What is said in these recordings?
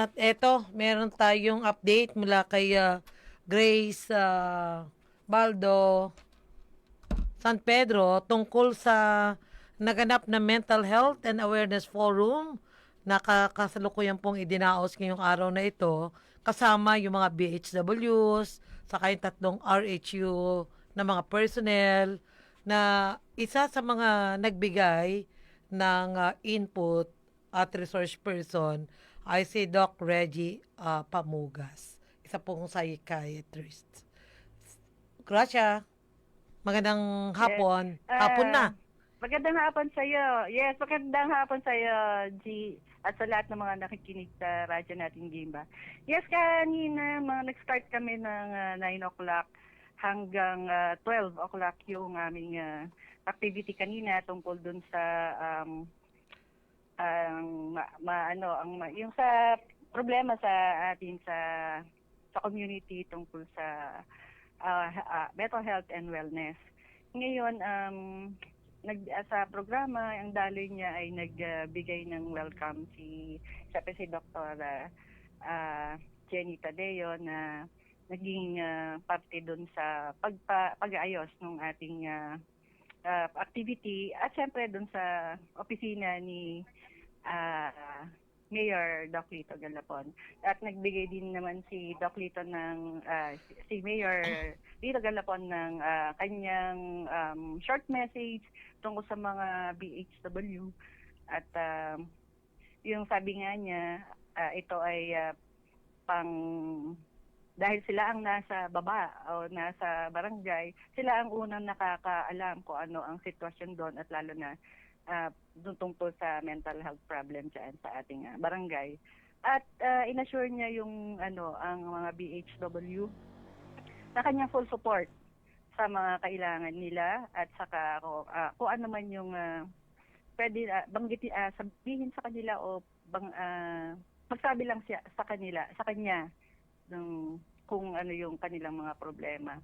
At eto, meron tayong update mula kay Grace Baldo San Pedro tungkol sa naganap na Mental Health and Awareness Forum. Nakakasalukuyan pong idinaos ngayong araw na ito kasama yung mga BHWs, saka yung tatlong RHU na mga personnel na isa sa mga nagbigay ng input at resource person ay si Doc Reggie Pamugas, isa pong psychiatrist. Gracia, magandang Yes. hapon. Hapon na. Magandang hapon sa iyo. Yes, magandang hapon sa iyo, G, at sa lahat ng mga nakikinig sa radyo natin, Gimba. Yes, kanina nag-start kami ng 9 o'clock hanggang 12 o'clock yung aming activity kanina tungkol dun sa yung sa problema sa atin sa community tungkol sa mental health and wellness. Ngayon, sa programa, ang daloy niya ay nagbigay ng welcome siyempre si Dr. Jenny Tadeo na naging parte doon sa pag-aayos ng ating activity at siyempre doon sa opisina ni Mayor Doc Lito Galapon. At nagbigay din naman si Doc Lito si Mayor Lito Galapon ng kanyang short message tungkol sa mga BHW. At yung sabi nga niya, ito ay pang dahil sila ang nasa baba o nasa barangay, sila ang unang nakakaalam kung ano ang sitwasyon doon at lalo na tungkol sa mental health problem dyan sa ating barangay. At inassure niya yung ang mga BHW na kanyang full support sa mga kailangan nila at saka kung ano man yung pwede sabihin sa kanila o magsabi lang siya sa kanya kung ano yung kanilang mga problema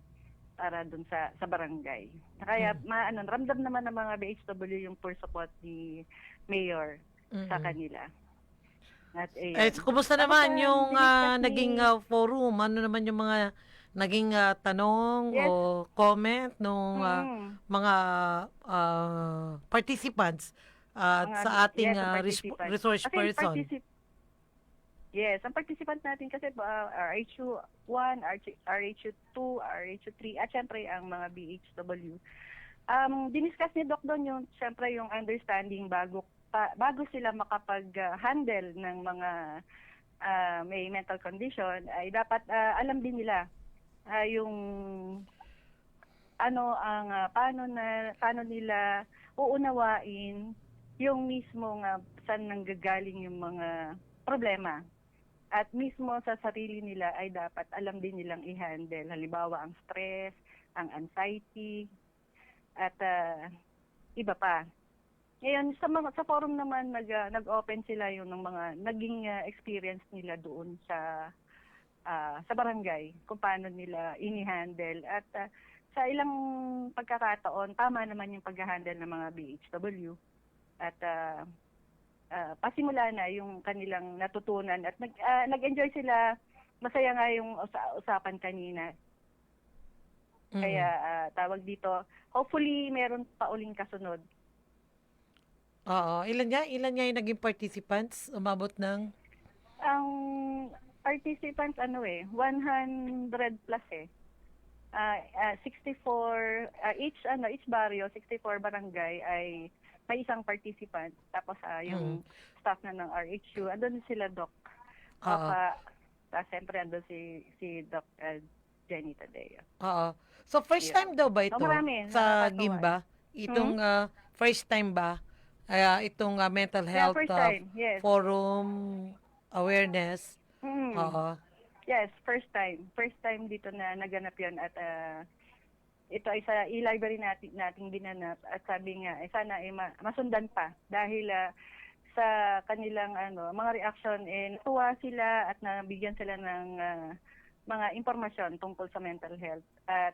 para dun sa barangay. Kaya ramdam naman ng mga BHW yung full support ni Mayor sa kanila. At Kumusta tapos naman yung diniscuss naging forum? Ano naman yung mga naging tanong o yes, comment ng mga participants at sa ating yes, ang participant. resource Kasi person? yes, ang participant natin kasi RHU 1, RHU 2, RHU 3 at syempre ang mga BHW. Diniscuss ni Doc doon yung syempre yung understanding bago sila makapag-handle ng mga may mental condition ay dapat alam din nila yung paano nila uunawain yung mismo saan nanggagaling yung mga problema. At mismo sa sarili nila ay dapat alam din nilang i-handle. Halimbawa, ang stress, ang anxiety, at iba pa. Ngayon, sa forum naman, nag-open sila yung ng mga naging experience nila doon sa barangay, kung paano nila ini-handle. At sa ilang pagkakataon, tama naman yung pag-handle ng mga BHW. At pasimula na yung kanilang natutunan at nag-enjoy sila. Masaya nga yung usapan kanina. Kaya tawag dito, hopefully meron pa uling kasunod. Oo. Ilan nga yung naging participants? Umabot ng Ang participants 100 plus 64 each barrio, 64 barangay ay may isang participant. Tapos yung staff na ng RHU, andun sila Doc Oo. Opa, siyempre andun si Doc Jenny Tadeo. Oo. So first time daw ba ito Marami, sa nakakatawa. Gimba? Itong first time ba itong mental Yeah, health first time, yes. forum awareness? Mm. Oo. Yes, first time. First time dito na naganap 'yon at ito ay sa e-library nating binanap at sabi nga sana ay masundan pa dahil sa kanilang mga reaction natuwa sila at nabigyan sila ng mga impormasyon tungkol sa mental health. At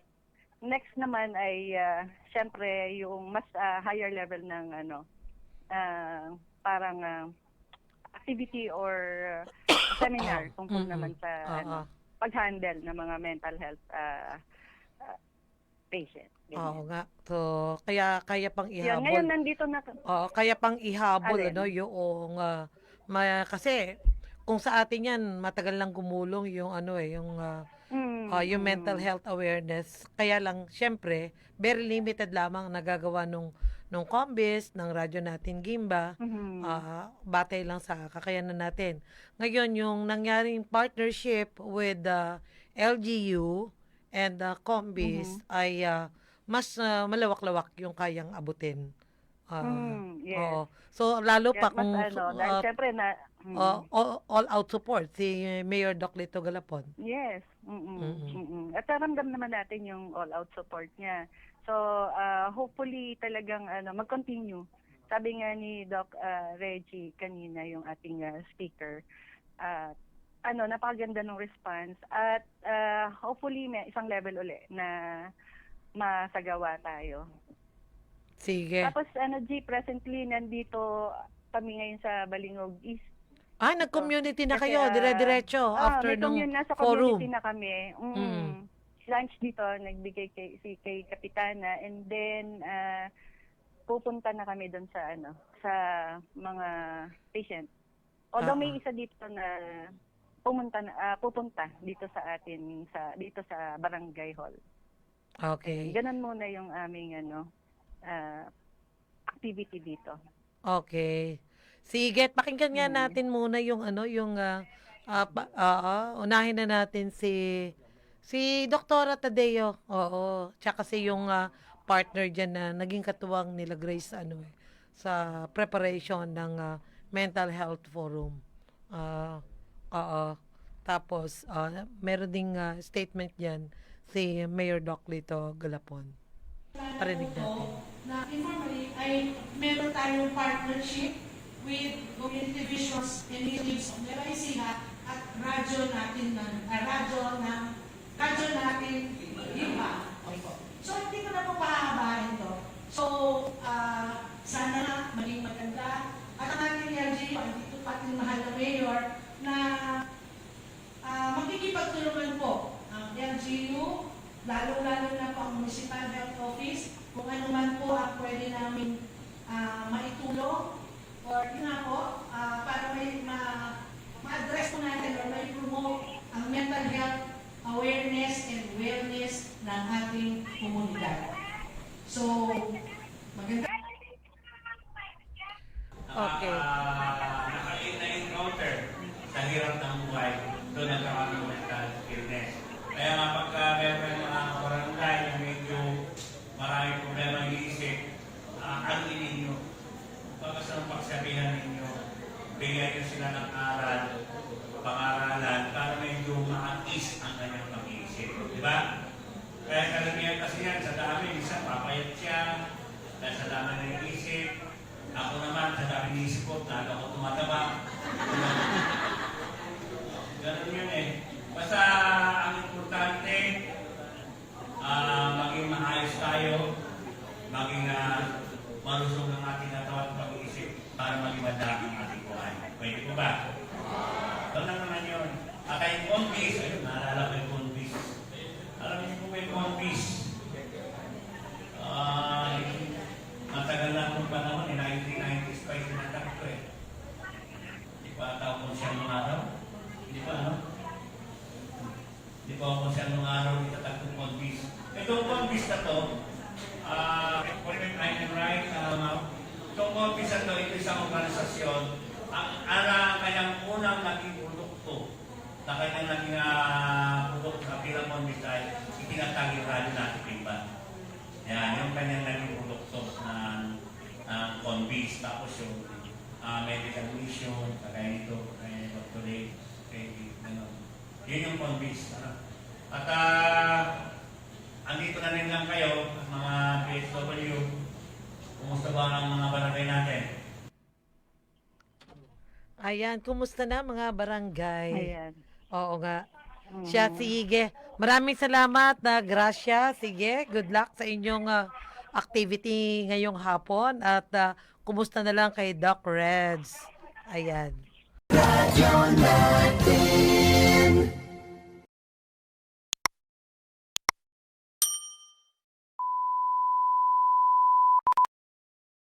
next naman ay syempre yung mas higher level ng parang activity or seminar tungkol Mm-mm. naman sa Oo. pag-handle ng mga mental health ah, patient. Oo Ganyan. nga. So, kaya pang Yun, ngayon ihabol. nandito na, Oo, kaya pang ihabol ano alin? yung kasi kung sa atin 'yan matagal lang gumulong yung ano yung mental Mm. health awareness. Kaya lang syempre very limited lamang nagagawa nung Combis, ng radyo natin Gimba, Mhm. batay lang sa kakayanan natin. Ngayon yung nangyaring partnership with LGU and Combis Mhm. ay mas malawak-lawak yung kayang abutin. Yes. Oo. So, lalo Kaya pa mas kung dahil siyempre na, all out support si Mayor Doc Lito Galapon. yes. Mm. At ramdam naman natin yung all-out support niya. So, hopefully talagang mag-continue. Sabi nga ni Doc Reggie kanina, yung ating speaker, uh, napakaganda ng response at hopefully may isang level uli na masagawa tayo. Sige. Tapos G, presently nandito kami ngayon sa Balingog East. Ito. Nag-community na Kasi kayo, dire-diretso after may nung nasa community forum. na kami. Mm. Lunch dito nagbigay kay Kapitana, and then pupunta na kami doon sa sa mga patient. Although Oo. may isa dito na pupunta dito sa atin dito sa Barangay Hall. Ayan, Okay. ganun muna yung aming ah, activity dito. Okay. Sige, pakinggan nga Mm. natin muna yung unahin na natin si Doktora Tadeo. Oo, tsaka si yung partner diyan na naging katuwang nila Grace sa preparation ng mental health forum. Ah, oo. Tapos meron ding statement diyan si Mayor Doc Lito Galapon. Parinig natin. Na informally ay meron tayong partnership with community visions initiatives of Nueva Ecija at radyo natin Gimba. So hindi ko na po pahabahin to. So sana nga maging maganda at ang ating LGU ay dito pati mahal na mayor na makikipagtulungan po ang LGU, lalo-lalo na po ang Municipal Health Office, kung ano man po ang pwede namin maitulong or yun nga po, para ma-address po natin or ma-promote ang mental health awareness and wellness ng ating komunidad. So, maganda. Okay. Na-encounter sa hirap ng buhay, doon nagkaroon ng mental illness. Kaya nga pagka meron ng mga barangay na medyo maraming problema ng isip, ano ninyo? Bagas ng pagsabihan ninyo, bigyan nyo sila ng aral, pang-aralan, para medyo ma-at-ease ang kanyang pag-iisip. Di ba? Kaya kalamihan kasi yan, sa dami, isa papayat siya, dahil sa dami ng isip. Ako naman, sa dami ng isip ko, lalo ako tumataba. Ganun yun eh. Basta ang importante, maging maayos tayo, maging malusog ng ating katawan pag-iisip para maging madami ang ating buhay. Pwede po ba? Ito lang naman yun. At yung Combis, ayun, naalala ko yung Combis. Alam niyo po may Combis. Matagal na akong panahon, 1990s pa yung tinatak ko eh. Hindi pa tao kung siya nung araw. Hindi pa ano? Hindi pa ako siya nung araw itatak ng Combis. Itong Combis na to, correct me if I'm right, itong Combis na to, ito isang organisasyon. Ang kanyang unang naging produkto, na kanyang naging produkto sa bilang Combis ay itinatag yung radyo natin Gimba. Yan, yung kanyang naging produkto ng Combis. Tapos yung medical mission, kagaya nito, kaya doctorate, gano'n. Yun yung Combis. At andito na rin lang kayo, mga PSW, kumusta ba ang mga barangay natin? Ayan, kumusta na mga barangay? Ayan. Oo nga. Siya, sige. Maraming salamat na Gracia. Sige, good luck sa inyong activity ngayong hapon. At kumusta na lang kay Doc Reds. Ayan. Radyo natin.